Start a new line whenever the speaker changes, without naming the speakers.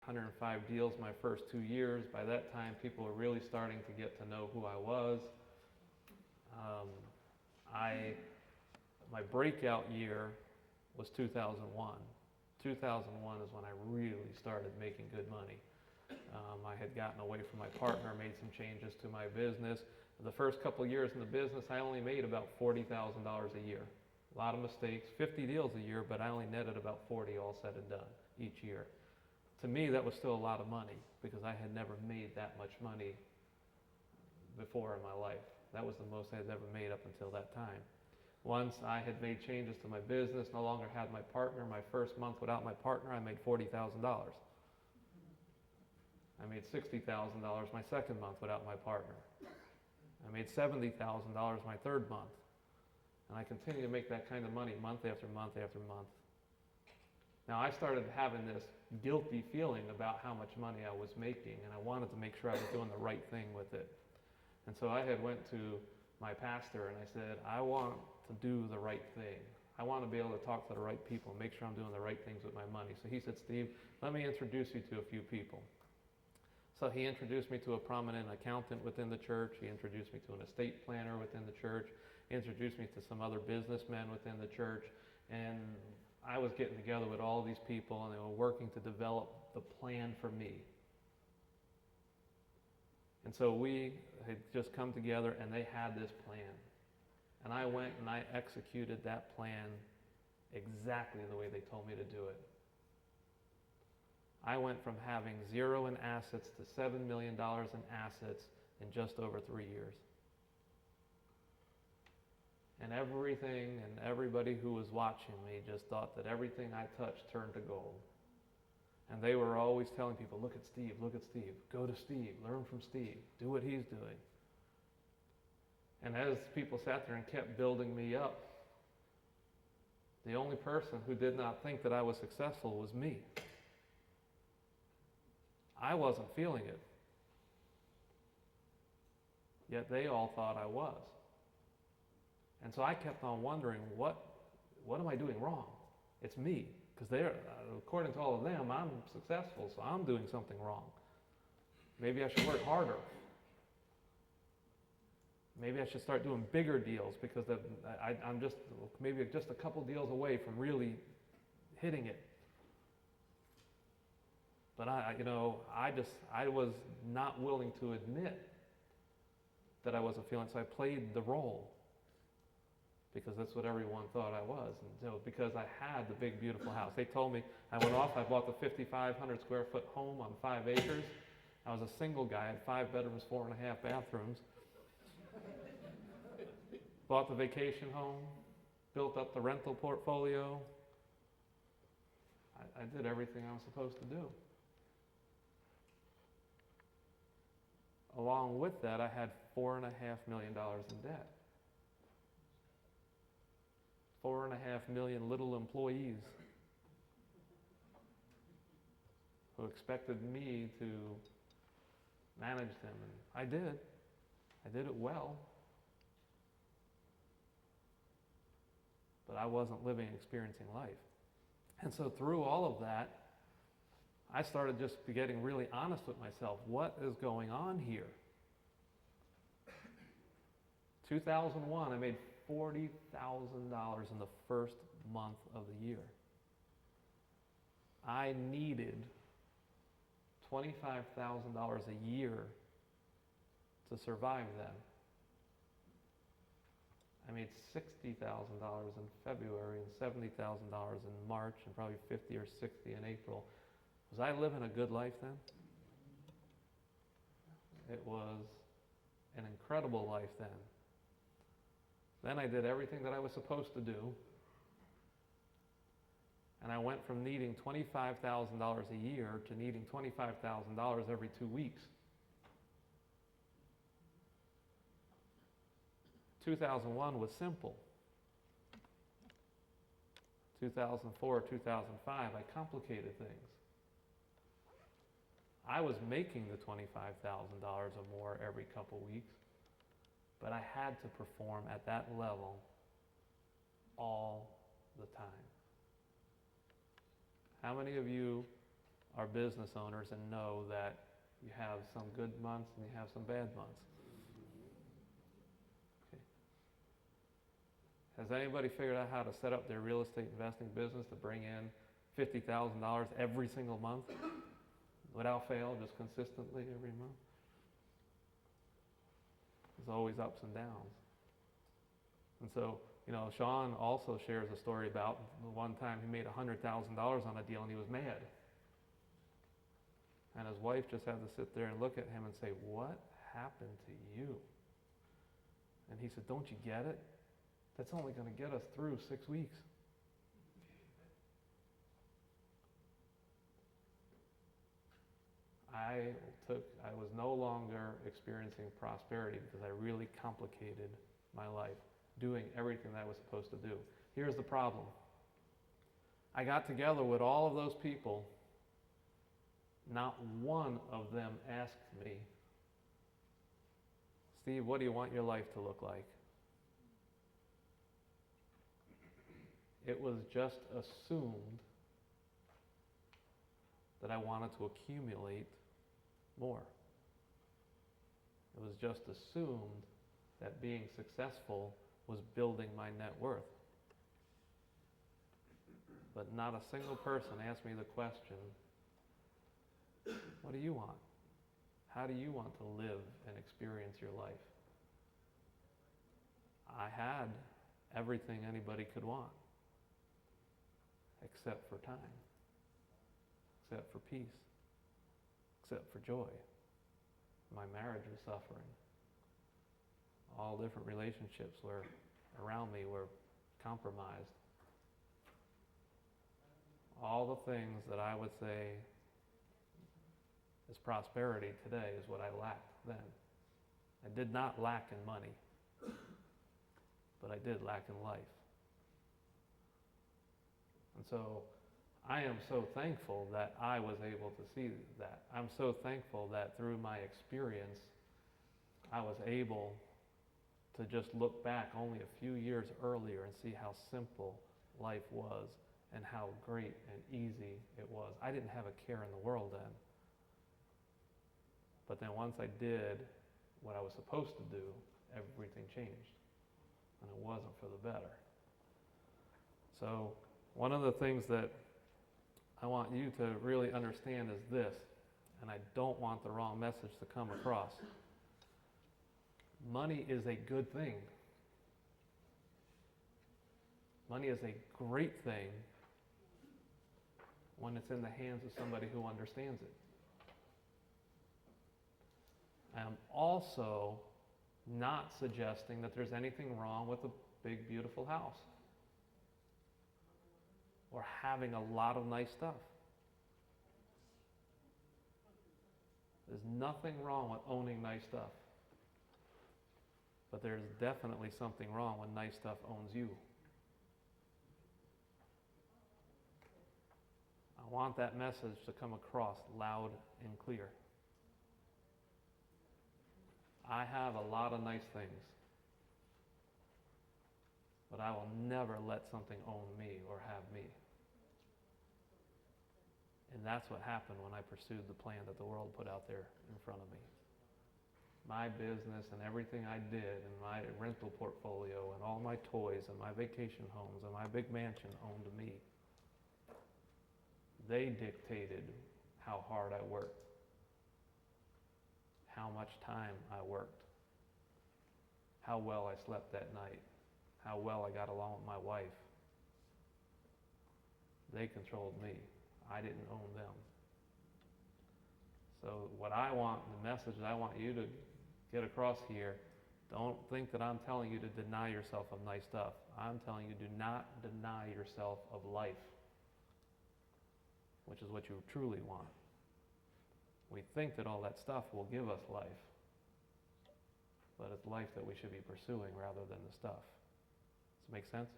105 deals my first 2 years. By that time, people were really starting to get to know who I was. Um, my breakout year was 2001. 2001 is when I really started making good money. I had gotten away from my partner, made some changes to my business. The first couple of years in the business, I only made about $40,000 a year. A lot of mistakes, 50 deals a year, but I only netted about 40 all said and done each year. To me, that was still a lot of money because I had never made that much money before in my life. That was the most I had ever made up until that time. Once I had made changes to my business, no longer had my partner. My first month without my partner, I made $40,000. I made $60,000 my second month without my partner. I made $70,000 my third month. And I continue to make that kind of money month after month after month. Now I started having this guilty feeling about how much money I was making, and I wanted to make sure I was doing the right thing with it. And so I had went to my pastor and I said, I want to do the right thing. I want to be able to talk to the right people and make sure I'm doing the right things with my money. So he said, Steve, let me introduce you to a few people. So he introduced me to a prominent accountant within the church. He introduced me to an estate planner within the church. He introduced me to some other businessmen within the church. And I was getting together with all these people, and they were working to develop the plan for me. And so we had just come together, and they had this plan. And I went and I executed that plan exactly the way they told me to do it. I went from having zero in assets to $7 million in assets in just over 3 years. And everything and everybody who was watching me just thought that everything I touched turned to gold. And they were always telling people, look at Steve, go to Steve, learn from Steve, do what he's doing. And as people sat there and kept building me up, the only person who did not think that I was successful was me. I wasn't feeling it. Yet they all thought I was. And so I kept on wondering, what am I doing wrong? It's me. Because they're, according to all of them, I'm successful, so I'm doing something wrong. Maybe I should work harder. Maybe I should start doing bigger deals because I'm just maybe just a couple deals away from really hitting it. But I was not willing to admit that I wasn't feeling it, so I played the role because that's what everyone thought I was. And so because I had the big, beautiful house. They told me, I went off, I bought the 5,500 square foot home on 5 acres. I was a single guy, I had 5 bedrooms, 4.5 bathrooms. Bought the vacation home, built up the rental portfolio. I did everything I was supposed to do. Along with that, I had $4.5 million in debt. 4.5 million little employees who expected me to manage them. And I did. I did it well. But I wasn't living and experiencing life. And so through all of that, I started just getting really honest with myself. What is going on here? 2001, I made $40,000 in the first month of the year. I needed $25,000 a year to survive then. I made $60,000 in February and $70,000 in March and probably 50 or 60 in April. Was I living a good life then? It was an incredible life then. Then I did everything that I was supposed to do. And I went from needing $25,000 a year to needing $25,000 every 2 weeks. 2001 was simple. 2004, 2005, I complicated things. I was making the $25,000 or more every couple weeks, but I had to perform at that level all the time. How many of you are business owners and know that you have some good months and you have some bad months. Okay. Has anybody figured out how to set up their real estate investing business to bring in $50,000 every single month without fail, just consistently every month? There's always ups and downs. And so, Sean also shares a story about the one time he made $100,000 on a deal and he was mad. And his wife just had to sit there and look at him and say, "What happened to you?" And he said, "Don't you get it? That's only going to get us through 6 weeks." I was no longer experiencing prosperity because I really complicated my life, doing everything that I was supposed to do. Here's the problem. I got together with all of those people. Not one of them asked me, "Steve, what do you want your life to look like?" It was just assumed that I wanted to accumulate more. It was just assumed that being successful was building my net worth. But not a single person asked me the question, "What do you want? How do you want to live and experience your life?" I had everything anybody could want, except for time, except for peace, except for joy. My marriage was suffering. All different relationships around me were compromised. All the things that I would say is prosperity today is what I lacked then. I did not lack in money, but I did lack in life. And so I am so thankful that I was able to see that. I'm so thankful that through my experience, I was able to just look back only a few years earlier and see how simple life was and how great and easy it was. I didn't have a care in the world then. But then once I did what I was supposed to do, everything changed. And it wasn't for the better. So one of the things that I want you to really understand is this, and I don't want the wrong message to come across. Money is a good thing. Money is a great thing when it's in the hands of somebody who understands it. I'm also not suggesting that there's anything wrong with a big, beautiful house or having a lot of nice stuff. There's nothing wrong with owning nice stuff. But there's definitely something wrong when nice stuff owns you. I want that message to come across loud and clear. I have a lot of nice things, but I will never let something own me or have me. And that's what happened when I pursued the plan that the world put out there in front of me. My business and everything I did and my rental portfolio and all my toys and my vacation homes and my big mansion owned me. They dictated how hard I worked, how much time I worked, how well I slept that night, how well I got along with my wife. They controlled me. I didn't own them. So what I want, the message that I want you to get across here, don't think that I'm telling you to deny yourself of nice stuff. I'm telling you, do not deny yourself of life, which is what you truly want. We think that all that stuff will give us life, but it's life that we should be pursuing rather than the stuff. Does it make sense?